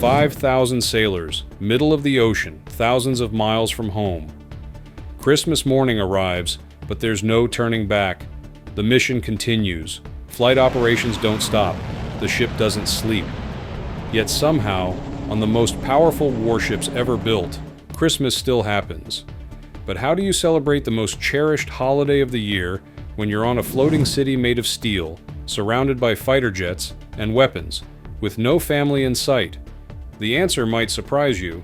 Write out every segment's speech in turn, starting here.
5,000 sailors, middle of the ocean, thousands of miles from home. Christmas morning arrives, but there's no turning back. The mission continues. Flight operations don't stop. The ship doesn't sleep. Yet somehow, on the most powerful warships ever built, Christmas still happens. But how do you celebrate the most cherished holiday of the year when you're on a floating city made of steel, surrounded by fighter jets and weapons, with no family in sight? The answer might surprise you.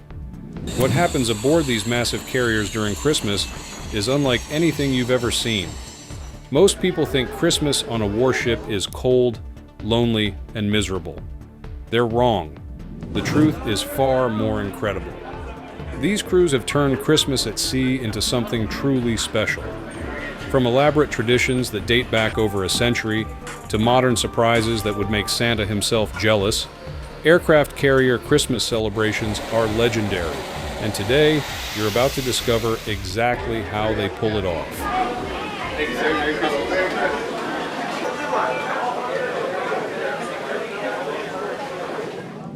What happens aboard these massive carriers during Christmas is unlike anything you've ever seen. Most people think Christmas on a warship is cold, lonely, and miserable. They're wrong. The truth is far more incredible. These crews have turned Christmas at sea into something truly special. From elaborate traditions that date back over a century, to modern surprises that would make Santa himself jealous, aircraft carrier Christmas celebrations are legendary, and today you're about to discover exactly how they pull it off.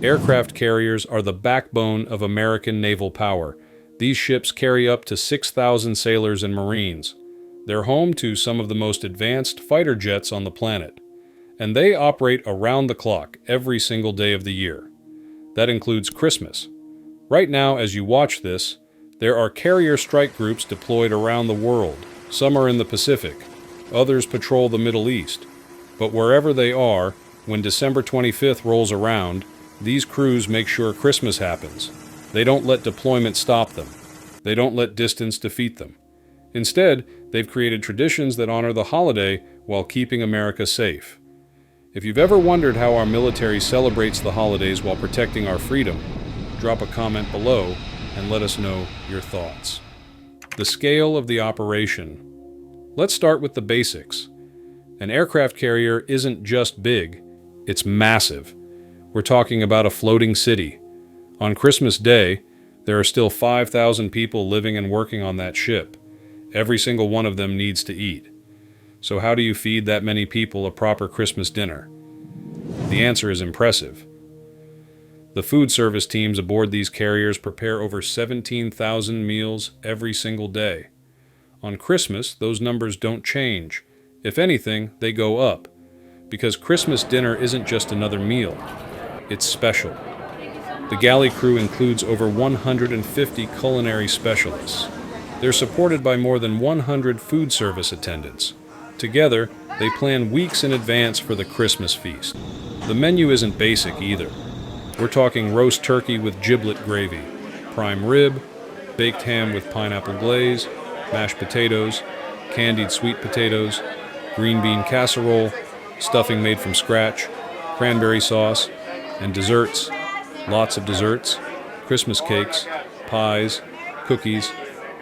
Aircraft carriers are the backbone of American naval power. These ships carry up to 6,000 sailors and Marines. They're home to some of the most advanced fighter jets on the planet, and they operate around the clock every single day of the year. That includes Christmas. Right now, as you watch this, there are carrier strike groups deployed around the world. Some are in the Pacific, others patrol the Middle East. But wherever they are, when December 25th rolls around, these crews make sure Christmas happens. They don't let deployment stop them. They don't let distance defeat them. Instead, they've created traditions that honor the holiday while keeping America safe. If you've ever wondered how our military celebrates the holidays while protecting our freedom, drop a comment below and let us know your thoughts. The scale of the operation. Let's start with the basics. An aircraft carrier isn't just big, it's massive. We're talking about a floating city. On Christmas Day, there are still 5,000 people living and working on that ship. Every single one of them needs to eat. So how do you feed that many people a proper Christmas dinner? The answer is impressive. The food service teams aboard these carriers prepare over 17,000 meals every single day. On Christmas, those numbers don't change. If anything, they go up. Because Christmas dinner isn't just another meal. It's special. The galley crew includes over 150 culinary specialists. They're supported by more than 100 food service attendants. Together, they plan weeks in advance for the Christmas feast. The menu isn't basic either. We're talking roast turkey with giblet gravy, prime rib, baked ham with pineapple glaze, mashed potatoes, candied sweet potatoes, green bean casserole, stuffing made from scratch, cranberry sauce, and desserts. Lots of desserts, Christmas cakes, pies, cookies,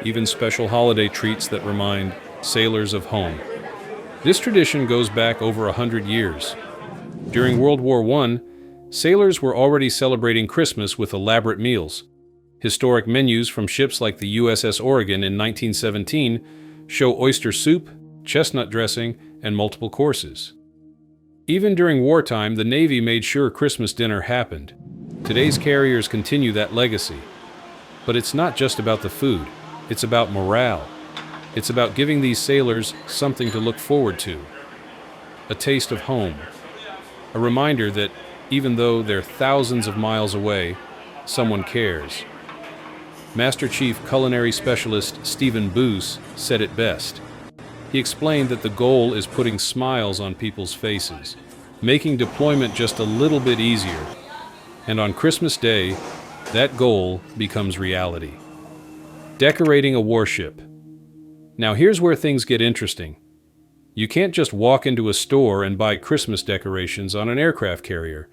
even special holiday treats that remind sailors of home. This tradition goes back over 100 years. During World War I, sailors were already celebrating Christmas with elaborate meals. Historic menus from ships like the USS Oregon in 1917 show oyster soup, chestnut dressing, and multiple courses. Even during wartime, the Navy made sure Christmas dinner happened. Today's carriers continue that legacy. But it's not just about the food, it's about morale. It's about giving these sailors something to look forward to. A taste of home. A reminder that even though they're thousands of miles away, someone cares. Master Chief Culinary Specialist Stephen Boose said it best. He explained that the goal is putting smiles on people's faces, making deployment just a little bit easier. And on Christmas Day, that goal becomes reality. Decorating a warship. Now here's where things get interesting. You can't just walk into a store and buy Christmas decorations on an aircraft carrier.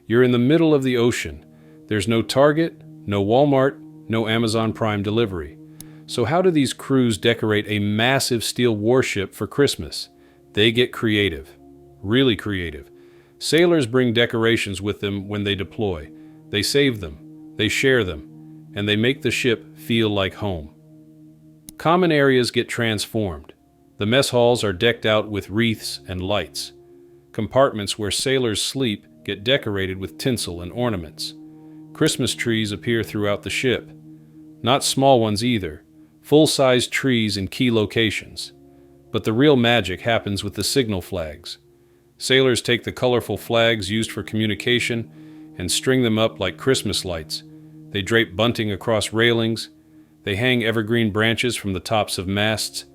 You're in the middle of the ocean. There's no Target, no Walmart, no Amazon Prime delivery. So how do these crews decorate a massive steel warship for Christmas? They get creative. Really creative. Sailors bring decorations with them when they deploy. They save them, they share them, and they make the ship feel like home. Common areas get transformed. The mess halls are decked out with wreaths and lights. Compartments where sailors sleep get decorated with tinsel and ornaments. Christmas trees appear throughout the ship. Not small ones either, full-sized trees in key locations. But the real magic happens with the signal flags. Sailors take the colorful flags used for communication and string them up like Christmas lights. They drape bunting across railings. They hang evergreen branches from the tops of masts.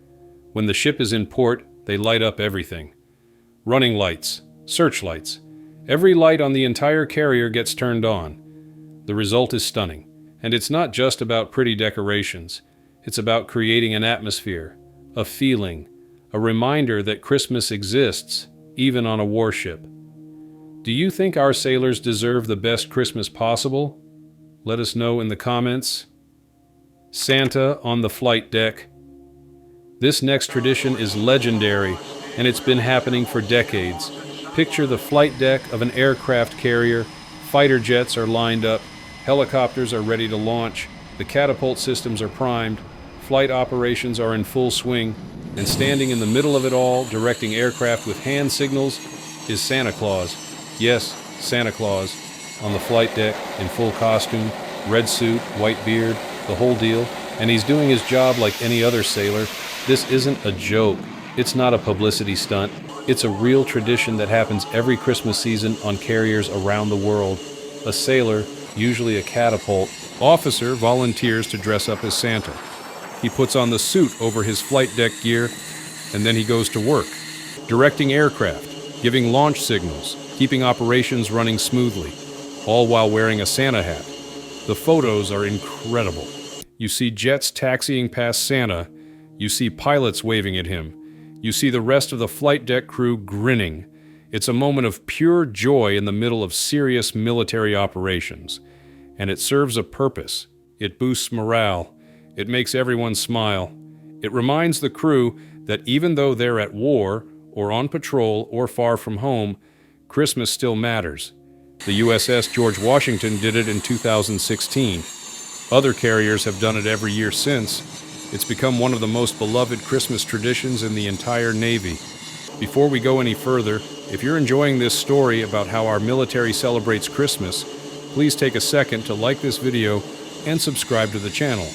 When the ship is in port, they light up everything. Running lights, searchlights. Every light on the entire carrier gets turned on. The result is stunning. And it's not just about pretty decorations. It's about creating an atmosphere, a feeling, a reminder that Christmas exists, even on a warship. Do you think our sailors deserve the best Christmas possible? Let us know in the comments. Santa on the flight deck. This next tradition is legendary, and it's been happening for decades. Picture the flight deck of an aircraft carrier. Fighter jets are lined up. Helicopters are ready to launch. The catapult systems are primed. Flight operations are in full swing. And standing in the middle of it all, directing aircraft with hand signals, is Santa Claus. Yes, Santa Claus. On the flight deck, in full costume, red suit, white beard, the whole deal. And he's doing his job like any other sailor. This isn't a joke. It's not a publicity stunt. It's a real tradition that happens every Christmas season on carriers around the world. A sailor, usually a catapult, officer volunteers to dress up as Santa. He puts on the suit over his flight deck gear, and then he goes to work, directing aircraft, giving launch signals, keeping operations running smoothly, all while wearing a Santa hat. The photos are incredible. You see jets taxiing past Santa. You see pilots waving at him. You see the rest of the flight deck crew grinning. It's a moment of pure joy in the middle of serious military operations. And it serves a purpose. It boosts morale. It makes everyone smile. It reminds the crew that even though they're at war, or on patrol, or far from home, Christmas still matters. The USS George Washington did it in 2016. Other carriers have done it every year since. It's become one of the most beloved Christmas traditions in the entire Navy. Before we go any further, if you're enjoying this story about how our military celebrates Christmas, please take a second to like this video and subscribe to the channel.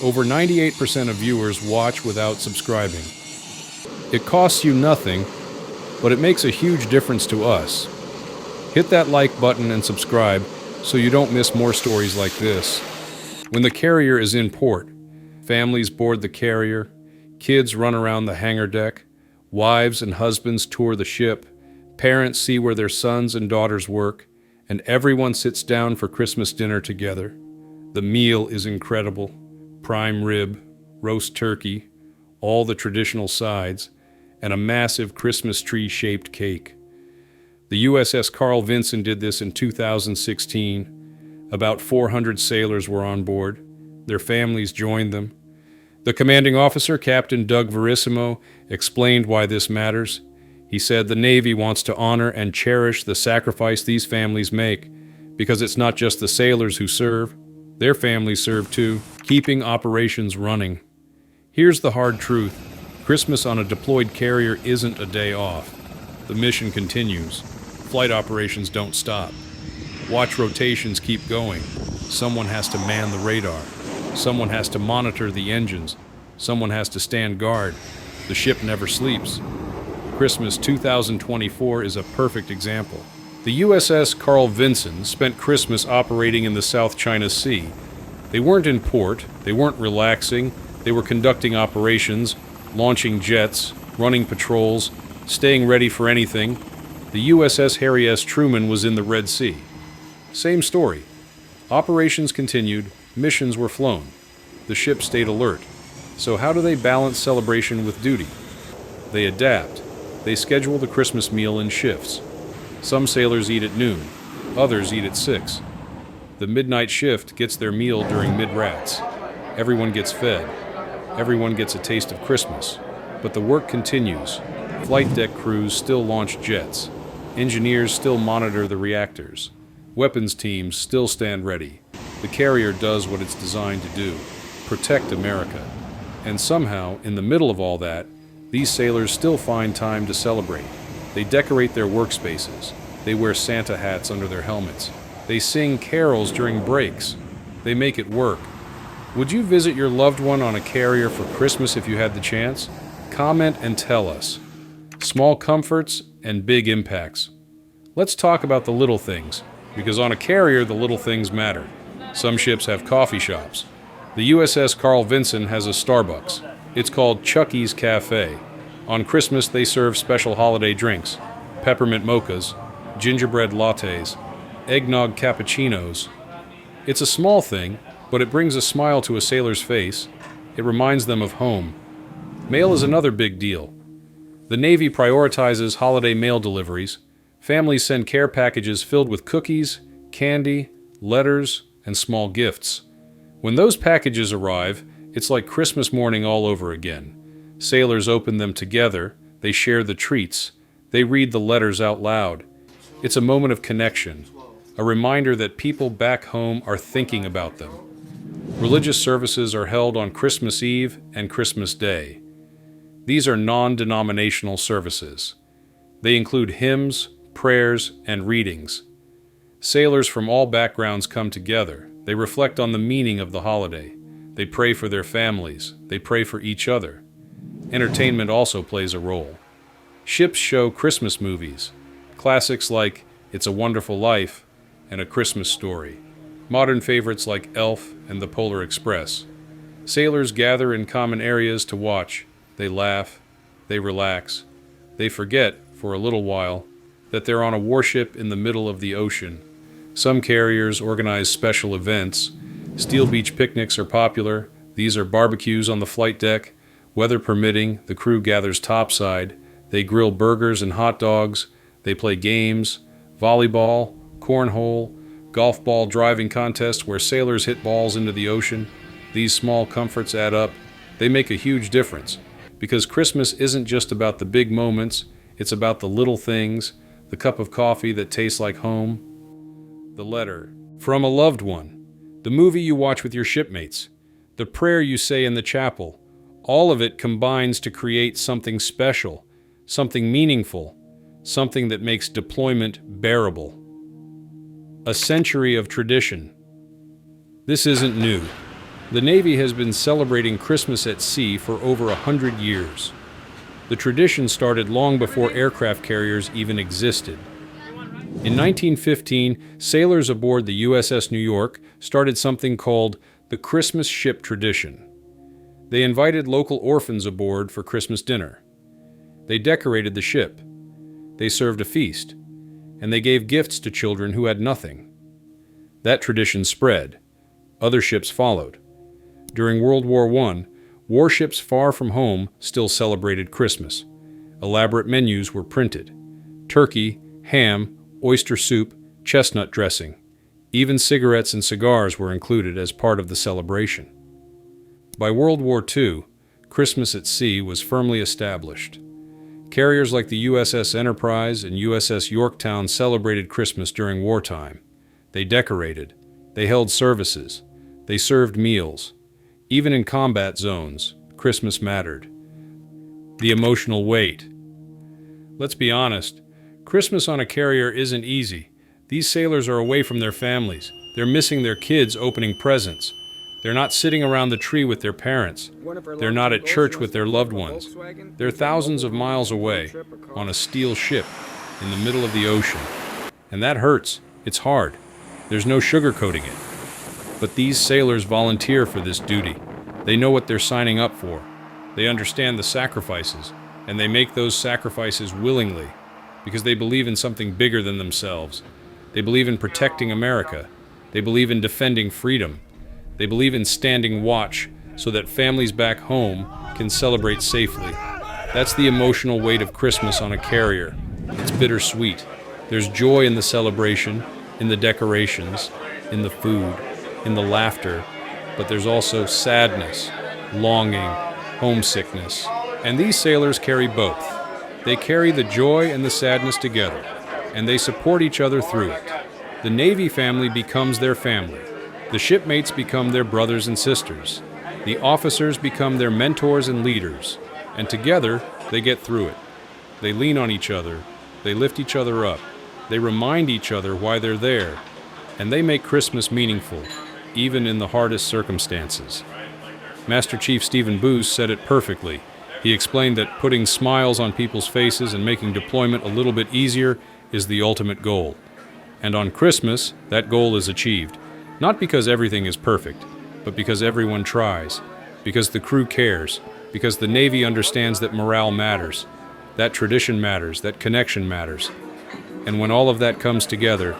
Over 98% of viewers watch without subscribing. It costs you nothing, but it makes a huge difference to us. Hit that like button and subscribe so you don't miss more stories like this. When the carrier is in port, families board the carrier, kids run around the hangar deck, wives and husbands tour the ship, parents see where their sons and daughters work, and everyone sits down for Christmas dinner together. The meal is incredible. Prime rib, roast turkey, all the traditional sides, and a massive Christmas tree-shaped cake. The USS Carl Vinson did this in 2016. About 400 sailors were on board. Their families joined them. The commanding officer, Captain Doug Verissimo, explained why this matters. He said the Navy wants to honor and cherish the sacrifice these families make, because it's not just the sailors who serve. Their families serve too, keeping operations running. Here's the hard truth. Christmas on a deployed carrier isn't a day off. The mission continues. Flight operations don't stop. Watch rotations keep going. Someone has to man the radar. Someone has to monitor the engines. Someone has to stand guard. The ship never sleeps. Christmas 2024 is a perfect example. The USS Carl Vinson spent Christmas operating in the South China Sea. They weren't in port, they weren't relaxing, they were conducting operations, launching jets, running patrols, staying ready for anything. The USS Harry S. Truman was in the Red Sea. Same story. Operations continued, missions were flown. The ship stayed alert. So how do they balance celebration with duty? They adapt. They schedule the Christmas meal in shifts. Some sailors eat at noon, others eat at 6. The midnight shift gets their meal during mid-rats. Everyone gets fed. Everyone gets a taste of Christmas. But the work continues. Flight deck crews still launch jets. Engineers still monitor the reactors. Weapons teams still stand ready. The carrier does what it's designed to do, protect America. And somehow, in the middle of all that, these sailors still find time to celebrate. They decorate their workspaces. They wear Santa hats under their helmets. They sing carols during breaks. They make it work. Would you visit your loved one on a carrier for Christmas if you had the chance? Comment and tell us. Small comforts and big impacts. Let's talk about the little things, because on a carrier the little things matter. Some ships have coffee shops. The USS Carl Vinson has a Starbucks. It's called Chucky's Cafe. On Christmas they serve special holiday drinks, peppermint mochas, gingerbread lattes, eggnog cappuccinos. It's a small thing, but it brings a smile to a sailor's face. It reminds them of home. Mail is another big deal. The Navy prioritizes holiday mail deliveries. Families send care packages filled with cookies, candy, letters, and small gifts. When those packages arrive, it's like Christmas morning all over again. Sailors open them together, they share the treats, they read the letters out loud. It's a moment of connection, a reminder that people back home are thinking about them. Religious services are held on Christmas Eve and Christmas Day. These are non-denominational services. They include hymns, prayers, and readings. Sailors from all backgrounds come together. They reflect on the meaning of the holiday. They pray for their families. They pray for each other. Entertainment also plays a role. Ships show Christmas movies, classics like It's a Wonderful Life and A Christmas Story, modern favorites like Elf and The Polar Express. Sailors gather in common areas to watch. They laugh, they relax, they forget, for a little while, that they're on a warship in the middle of the ocean. Some carriers organize special events. Steel beach picnics are popular. These are barbecues on the flight deck. Weather permitting, the crew gathers topside. They grill burgers and hot dogs. They play games, volleyball, cornhole, golf ball driving contests where sailors hit balls into the ocean. These small comforts add up. They make a huge difference. Because Christmas isn't just about the big moments, it's about the little things, the cup of coffee that tastes like home, the letter from a loved one, the movie you watch with your shipmates, the prayer you say in the chapel. All of it combines to create something special, something meaningful, something that makes deployment bearable. A century of tradition. This isn't new. The Navy has been celebrating Christmas at sea for over 100 years. The tradition started long before aircraft carriers even existed. In 1915, sailors aboard the USS New York started something called the Christmas Ship Tradition. They invited local orphans aboard for Christmas dinner. They decorated the ship. They served a feast. And they gave gifts to children who had nothing. That tradition spread. Other ships followed. During World War I, warships far from home still celebrated Christmas. Elaborate menus were printed. Turkey, ham, oyster soup, chestnut dressing. Even cigarettes and cigars were included as part of the celebration. By World War II, Christmas at sea was firmly established. Carriers like the USS Enterprise and USS Yorktown celebrated Christmas during wartime. They decorated. They held services. They served meals. Even in combat zones, Christmas mattered. The emotional weight. Let's be honest, Christmas on a carrier isn't easy. These sailors are away from their families. They're missing their kids opening presents. They're not sitting around the tree with their parents. They're not at church with their loved ones. They're thousands of miles away, on a steel ship, in the middle of the ocean. And that hurts. It's hard. There's no sugarcoating it. But these sailors volunteer for this duty. They know what they're signing up for. They understand the sacrifices, and they make those sacrifices willingly, because they believe in something bigger than themselves. They believe in protecting America. They believe in defending freedom. They believe in standing watch so that families back home can celebrate safely. That's the emotional weight of Christmas on a carrier. It's bittersweet. There's joy in the celebration, in the decorations, in the food, in the laughter, but there's also sadness, longing, homesickness. And these sailors carry both. They carry the joy and the sadness together, and they support each other through it. The Navy family becomes their family. The shipmates become their brothers and sisters. The officers become their mentors and leaders, and together they get through it. They lean on each other. They lift each other up. They remind each other why they're there. and they make Christmas meaningful, even in the hardest circumstances. Master Chief Stephen Booz said it perfectly. He explained that putting smiles on people's faces and making deployment a little bit easier is the ultimate goal. And on Christmas, that goal is achieved. Not because everything is perfect, but because everyone tries, because the crew cares, because the Navy understands that morale matters, that tradition matters, that connection matters. And when all of that comes together,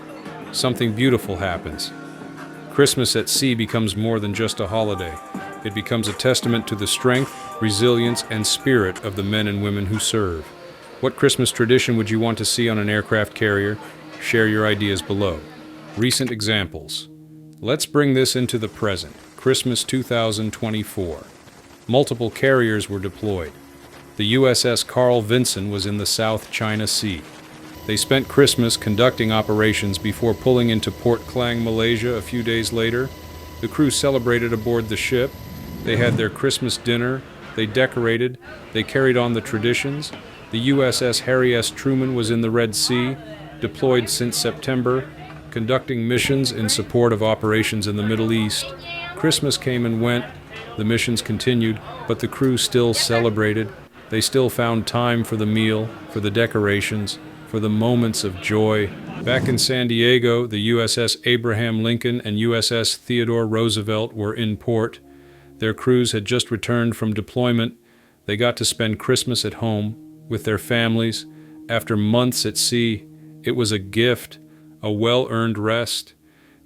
something beautiful happens. Christmas at sea becomes more than just a holiday. It becomes a testament to the strength, resilience, and spirit of the men and women who serve. What Christmas tradition would you want to see on an aircraft carrier? Share your ideas below. Recent examples. Let's bring this into the present. Christmas 2024. Multiple carriers were deployed. The USS Carl Vinson was in the South China Sea. They spent Christmas conducting operations before pulling into Port Klang, Malaysia a few days later. The crew celebrated aboard the ship. They had their Christmas dinner. They decorated. They carried on the traditions. The USS Harry S. Truman was in the Red Sea, deployed since September, conducting missions in support of operations in the Middle East. Christmas came and went. The missions continued, but the crew still celebrated. They still found time for the meal, for the decorations, for the moments of joy. Back in San Diego, the USS Abraham Lincoln and USS Theodore Roosevelt were in port. Their crews had just returned from deployment. They got to spend Christmas at home with their families. After months at sea, it was a gift, a well-earned rest.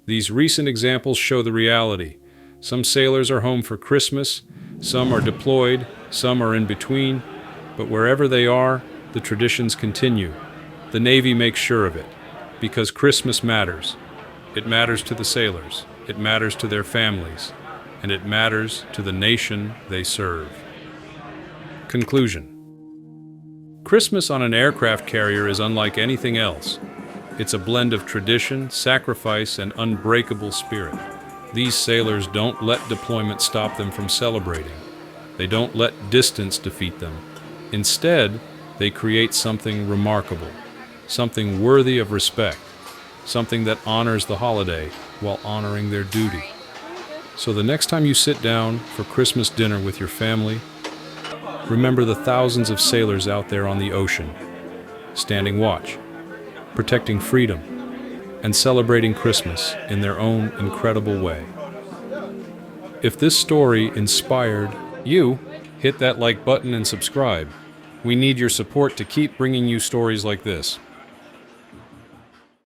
These recent examples show the reality. Some sailors are home for Christmas, some are deployed, some are in between, but wherever they are, the traditions continue. The Navy makes sure of it, because Christmas matters. It matters to the sailors, it matters to their families, and it matters to the nation they serve. Conclusion. Christmas on an aircraft carrier is unlike anything else. It's a blend of tradition, sacrifice, and unbreakable spirit. These sailors don't let deployment stop them from celebrating. They don't let distance defeat them. Instead, they create something remarkable, something worthy of respect, something that honors the holiday while honoring their duty. So the next time you sit down for Christmas dinner with your family, remember the thousands of sailors out there on the ocean, standing watch, protecting freedom, and celebrating Christmas in their own incredible way. If this story inspired you, hit that like button and subscribe. We need your support to keep bringing you stories like this.